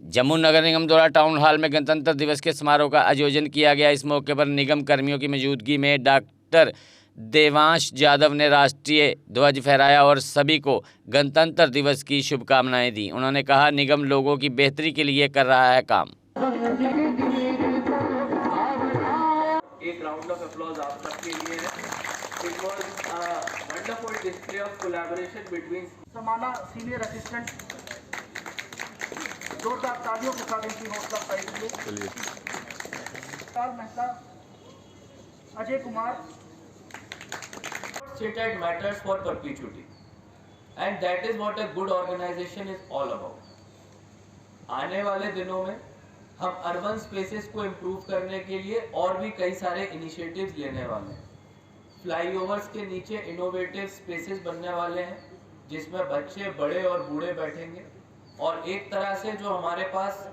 जम्मू नगर निगम द्वारा town hall में गणतंत्र दिवस के समारोह का आयोजन किया गया। इस मौके पर निगम कर्मियों की मौजूदगी में डॉक्टर देवांश यादव ने राष्ट्रीय ध्वज फहराया और सभी को गणतंत्र दिवस की शुभकामनाएं दी। उन्होंने कहा, निगम लोगों की बेहतरी के लिए कर रहा है काम। एक राउंड ऑफ अप्लॉज आप सबके लिए है। It was a wonderful display of collaboration between समाना सीनियर असिस्टेंट। जोरदार तालियों के साथ इनकी हौसला अफजाई के लिए Mehta, Ajay Kumar. Stated matters for perpetuity, and that is what a good organization is all about. आने वाले दिनों में हम अर्बन स्पेसेस को इम्प्रूव करने के लिए और भी कई सारे इनिशिएटिव्स लेने वाले हैं। फ्लाईओवर्स के नीचे इनोवेटिव स्पेसेस बनने वाले हैं जिसमें बच्चे, बड़े और बूढ़े बैठेंगे, और एक तरह से जो हमारे पास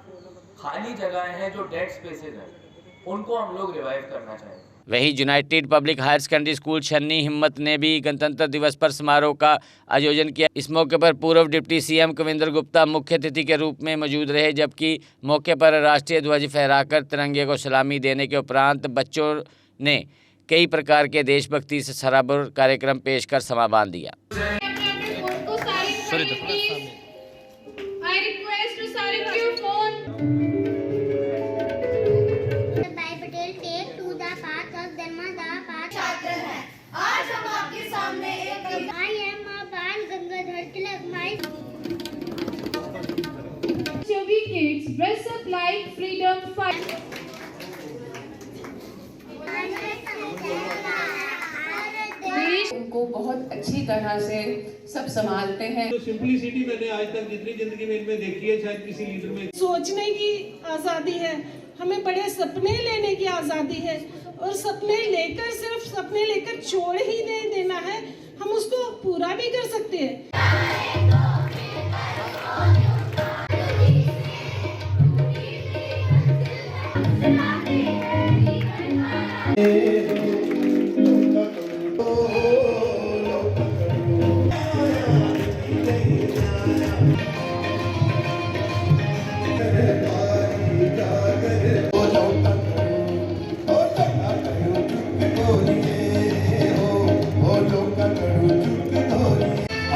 खाली जगहें हैं, जो डेड स्पेसेस हैं, उनको हम लोग रिवाइव करना चाहेंगे। वहीं united public higher secondary school Channi Himmat ने भी गणतंत्र दिवस पर समारोह का आयोजन किया। इस मौके पर पूर्व डिप्टी सीएम कविंद्र गुप्ता मुख्य अतिथि के रूप में मौजूद रहे, जबकि मौके पर राष्ट्रीय ध्वज फहराकर तिरंगे को सलामी देने के उपरांत बच्चों ने कई प्रकार के देशभक्ति से सराबोर कार्यक्रम पेश कर समा बांध दिया। Kids dress up like freedom fighters. उनको बहुत अच्छी तरह से सब संभालते हैं। तो सिंपलिसिटी मैंने आज तक जितनी जिंदगी में इनमें देखी है, शायद किसी लीडर में। सोचने की आज़ादी है, हमें बड़े सपने लेने की आज़ादी है, और सपने लेकर सिर्फ सपने लेकर छोड़ ही नहीं देना है, हम उसको पूरा भी कर सकते हैं।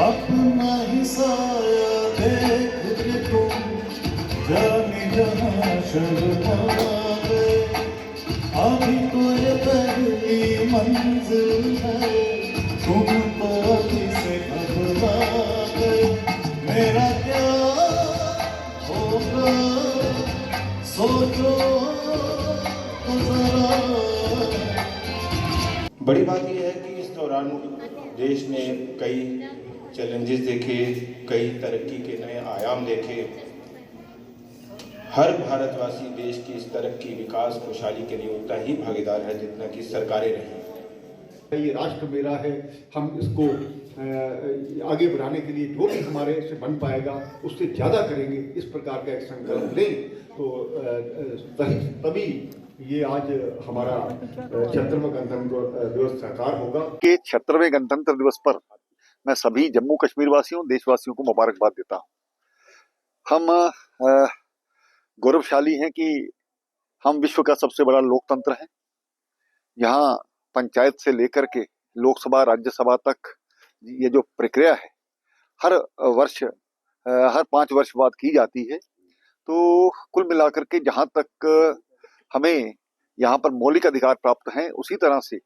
अपना ही साया देख तुम जाने जहाँ शर्मा गए, अभी तो ये पहली मंजिल है, तुम तो अभी से घबरा गए, मेरा क्या होगा सोचो तो जरा। बड़ी बात यह है कि इस दौरान देश ने कई चैलेंजेस देखे, कई तरक्की के नए आयाम देखे। हर भारतवासी देश की इस तरक्की, विकास, खुशहाली के लिए उतना ही भागीदार है जितना कि सरकारें रही। ये राष्ट्र मेरा है, हम इसको आगे बढ़ाने के लिए जो भी हमारे से बन पाएगा उससे ज़्यादा करेंगे, इस प्रकार का एक संकल्प लें तो तभी ये आज हमारा 76वां गणतंत्र दिवस साकार होगा। के 76वें गणतंत्र दिवस पर मैं सभी जम्मू कश्मीर वासियों, देशवासियों को मुबारकबाद देता हूँ। हम गौरवशाली हैं कि हम विश्व का सबसे बड़ा लोकतंत्र है। यहाँ पंचायत से लेकर के लोकसभा, राज्यसभा तक ये जो प्रक्रिया है हर वर्ष, हर 5 वर्ष बाद की जाती है। तो कुल मिलाकर के जहाँ तक हमें यहाँ पर मौलिक अधिकार प्राप्त हैं, उसी तरह से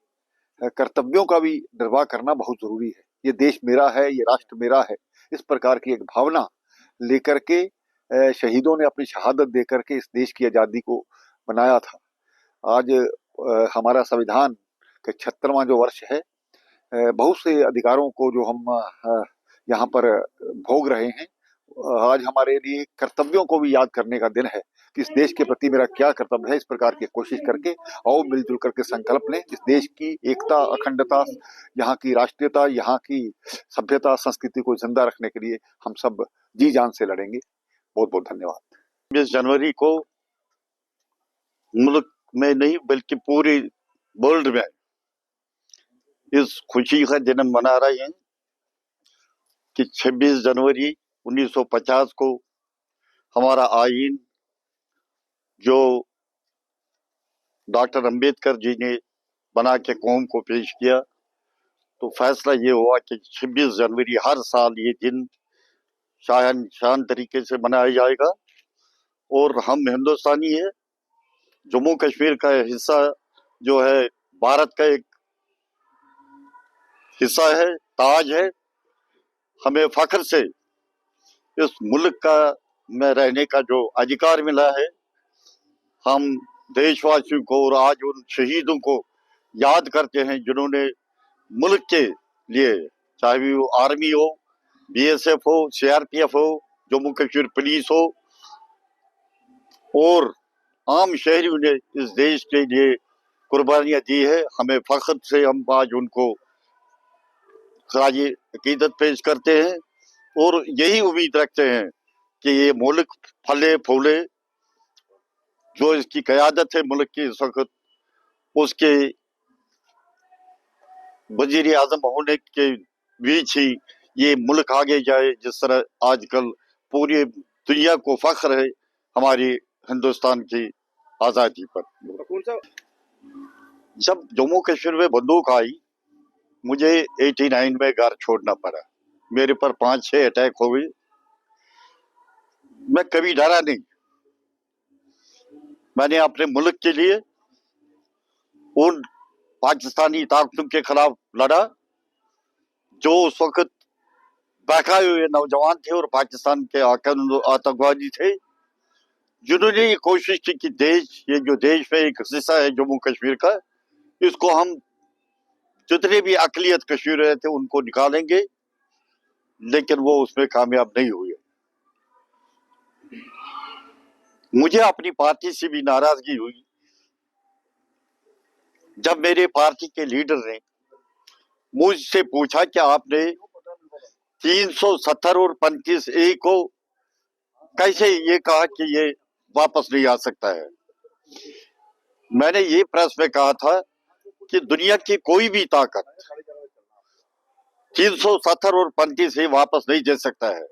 कर्तव्यों का भी निर्वाह करना बहुत जरूरी है। ये देश मेरा है, ये राष्ट्र मेरा है, इस प्रकार की एक भावना लेकर के शहीदों ने अपनी शहादत देकर के इस देश की आज़ादी को बनाया था। आज हमारा संविधान के 76वां जो वर्ष है, बहुत से अधिकारों को जो हम यहाँ पर भोग रहे हैं, आज हमारे लिए कर्तव्यों को भी याद करने का दिन है कि इस देश के प्रति मेरा क्या कर्तव्य है। इस प्रकार की कोशिश करके आओ मिलजुल करके संकल्प लें, इस देश की एकता, अखंडता, यहाँ की राष्ट्रीयता, यहाँ की सभ्यता, संस्कृति को जिंदा रखने के लिए हम सब जी जान से लड़ेंगे। बहुत बहुत धन्यवाद। 26 जनवरी को मुल्क में नहीं बल्कि पूरे वर्ल्ड में इस खुशी का जन्म मना रहे हैं कि 26 जनवरी 1950 को हमारा आईन जो डॉक्टर अंबेडकर जी ने बना के कौम को पेश किया, तो फैसला ये हुआ कि 26 जनवरी हर साल ये दिन शान तरीके से मनाया जाएगा। और हम हिंदुस्तानी है, जम्मू कश्मीर का हिस्सा जो है भारत का एक हिस्सा है, ताज है। हमें फख्र से इस मुल्क का में रहने का जो अधिकार मिला है, हम देशवासियों को और आज उन शहीदों को याद करते हैं जिन्होंने मुल्क के लिए, चाहे वो आर्मी हो, बीएसएफ हो, सीआरपीएफ हो, जम्मू कश्मीर पुलिस हो, और आम शहरियों ने इस देश के लिए कुर्बानियां दी है। हमें फख्र से हम आज उनको खराज अकीदत पेश करते हैं और यही उम्मीद रखते हैं कि ये मुल्क फले फूले। जो इसकी क़यादत है मुल्क की इस वक्त, उसके वजीर आज़म होने के बीच ही ये मुल्क आगे जाए, जिस तरह आजकल पूरी दुनिया को फख्र है हमारी हिंदुस्तान की आज़ादी पर। जब जम्मू कश्मीर में बंदूक आई, मुझे 89 में घर छोड़ना पड़ा। मेरे पर 5-6 अटैक हो गए। मैं कभी डरा नहीं। मैंने अपने मुल्क के लिए उन पाकिस्तानी ताकतों के खिलाफ लड़ा जो उस वक्त बहकाए हुए नौजवान थे और पाकिस्तान के आतंकवादी थे, जिन्होंने ये कोशिश की कि ये जो देश में एक हिस्सा है जम्मू कश्मीर का, इसको हम जितने भी अकलियत कश्मीर रहे थे उनको निकालेंगे, लेकिन वो उसमें कामयाब नहीं हुए। मुझे अपनी पार्टी से भी नाराजगी हुई जब मेरे पार्टी के लीडर ने मुझसे पूछा कि आपने 370 और 35A को कैसे ये कहा कि ये वापस नहीं आ सकता है। मैंने ये प्रेस में कहा था कि दुनिया की कोई भी ताकत 370 और 35A वापस नहीं दे सकता है।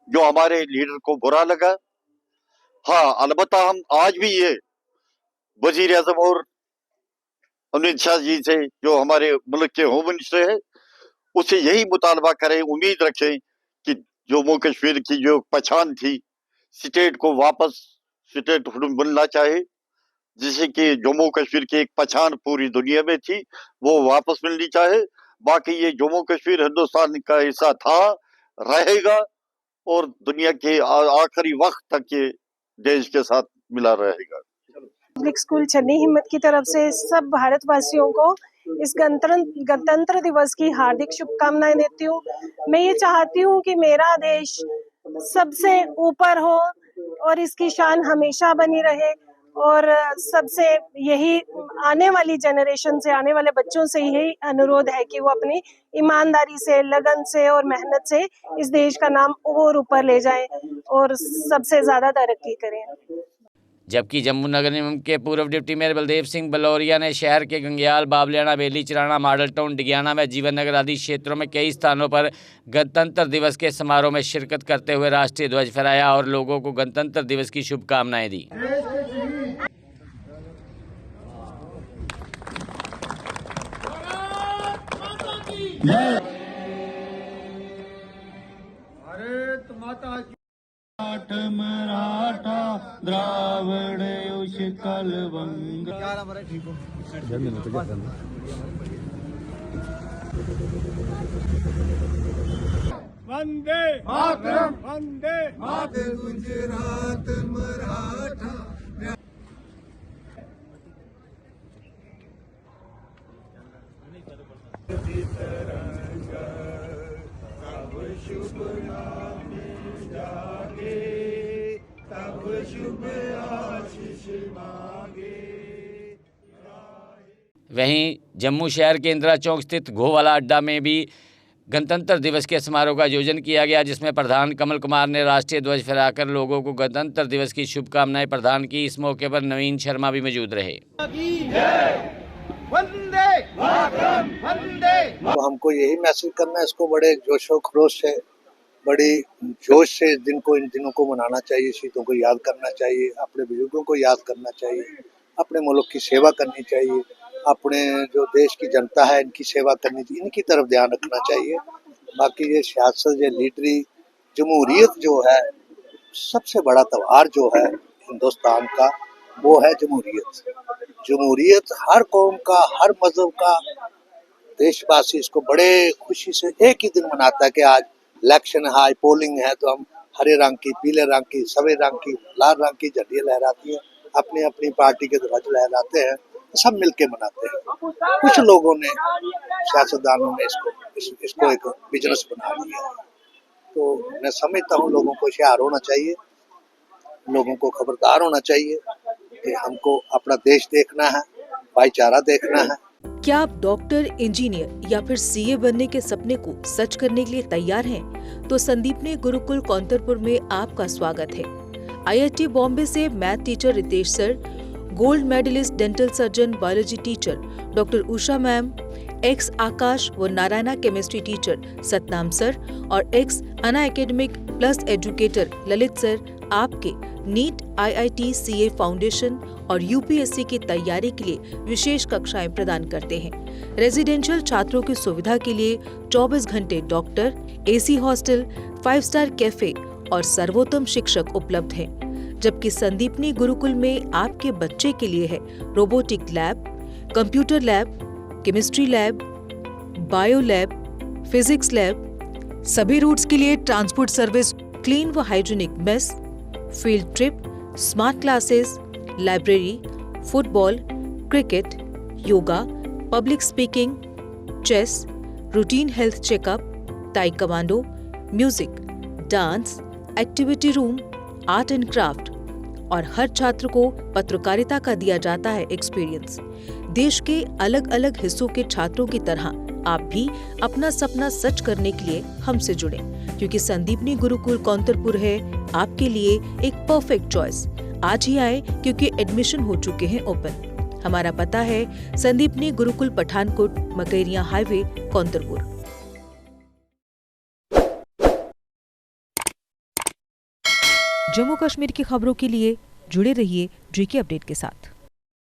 जो हमारे लीडर को बुरा लगा, हाँ, अलबत्ता हम आज भी ये वजीर आज़म और अमित शाह जी से, जो हमारे मुल्क के होम मिनिस्टर है, उससे यही मुतालबा करें, उम्मीद रखें कि जम्मू कश्मीर की जो पहचान थी, स्टेट को वापस स्टेटहुड मिलना चाहे, जिसे कि जम्मू कश्मीर की एक पहचान पूरी दुनिया में थी, वो वापस मिलनी चाहे। बाकी ये जम्मू कश्मीर हिंदुस्तान का हिस्सा था, रहेगा और दुनिया के आखिरी वक्त तक ये देश के साथ मिला रहेगा। पब्लिक स्कूल छन्नी हिम्मत की तरफ से सब भारतवासियों को इस गणतंत्र दिवस की हार्दिक शुभकामनाएं देती हूँ। मैं ये चाहती हूँ कि मेरा देश सबसे ऊपर हो और इसकी शान हमेशा बनी रहे, और सबसे यही आने वाली जनरेशन से, आने वाले बच्चों से यही अनुरोध है कि वो अपनी ईमानदारी से, लगन से और मेहनत से इस देश का नाम और ऊपर ले जाएं और सबसे ज्यादा तरक्की करें। जबकि जम्मू नगर निगम के पूर्व डिप्टी मेयर बलदेव सिंह बलौरिया ने शहर के गंग्याल, बाबलियाना, बेली चराना, मॉडल टाउन, डिगियाना में जीवन नगर आदि क्षेत्रों में कई स्थानों पर गणतंत्र दिवस के समारोह में शिरकत करते हुए राष्ट्रीय ध्वज फहराया और लोगों को गणतंत्र दिवस की शुभकामनाएं दी। भारत माता की मराठा द्राविड़ उत्कल बंग। वंदे मातरम, वंदे मातरम। गुजरात मराठा सब शुभ नाम जागे, तब शुभ आशीष मांगे। वहीं जम्मू शहर के इंदिरा चौक स्थित घोवाला अड्डा में भी गणतंत्र दिवस के समारोह का आयोजन किया गया, जिसमें प्रधान कमल कुमार ने राष्ट्रीय ध्वज फहराकर लोगों को गणतंत्र दिवस की शुभकामनाएं प्रदान की। इस मौके पर नवीन शर्मा भी मौजूद रहे। तो हमको यही महसूस करना है, इसको बड़े जोशो खरोश से बड़ी जोश से इन दिनों को मनाना चाहिए, शहीदों को याद करना चाहिए, अपने बुजुर्गों को याद करना चाहिए, अपने मुल्क की सेवा करनी चाहिए, अपने जो देश की जनता है इनकी सेवा करनी चाहिए, इनकी तरफ ध्यान रखना चाहिए। बाकी ये सियासत, ये लीडरी, जमहूरियत जो है, सबसे बड़ा त्योहार जो है हिंदुस्तान का वो है जमहूरियत। जमहूरियत हर कौम का, हर मजहब का देशवासी इसको बड़े खुशी से एक ही दिन मनाता है कि आज इलेक्शन है, आज पोलिंग है, तो हम हरे रंग की, पीले रंग की, सफेद रंग की, लाल रंग की झंडियां लहराती हैं, अपनी अपनी पार्टी के ध्वज लहराते हैं, सब मिलके मनाते हैं। कुछ लोगों ने, सियासतदानों ने इसको एक बिजनेस बना लिया है। तो मैं समझता हूँ लोगों को होशियार होना चाहिए, लोगों को खबरदार होना चाहिए कि हमको अपना देश देखना है, भाईचारा देखना है। क्या आप डॉक्टर, इंजीनियर या फिर सीए बनने के सपने को सच करने के लिए तैयार हैं? तो संदीपनी गुरुकुल कौंतरपुर में आपका स्वागत है। IIT बॉम्बे से math teacher Ritesh sir, gold medallist dental surgeon biology teacher doctor Usha ma'am, ex Aakash व Narayana chemistry teacher Satnam sir और ex Unacademy plus educator Lalit sir आपके नीट, IIT, CA फाउंडेशन और UPSC की तैयारी के लिए विशेष कक्षाएं प्रदान करते हैं। रेजिडेंशियल छात्रों की सुविधा के लिए 24 घंटे doctor, AC hostel, 5 star cafe और सर्वोत्तम शिक्षक उपलब्ध हैं। जबकि संदीपनी गुरुकुल में आपके बच्चे के लिए है robotic lab, computer lab, chemistry lab, bio lab, physics lab, सभी रूट्स के लिए ट्रांसपोर्ट सर्विस, क्लीन व hygienic mess, field trip, smart classes, library, football, cricket, yoga, public speaking, chess, routine health checkup, taekwondo, music, dance, activity room, art and craft और हर छात्र को पत्रकारिता का दिया जाता है एक्सपीरियंस। देश के अलग अलग हिस्सों के छात्रों की तरह आप भी अपना सपना सच करने के लिए हमसे जुड़ें, क्योंकि संदीपनी गुरुकुल कौंतरपुर है आपके लिए एक परफेक्ट चॉइस। आज ही आए क्योंकि एडमिशन हो चुके हैं ओपन। हमारा पता है संदीपनी गुरुकुल पठानकोट, मकैरिया हाईवे, कौंतरपुर। जम्मू कश्मीर की खबरों के लिए जुड़े रहिए GK अपडेट के साथ।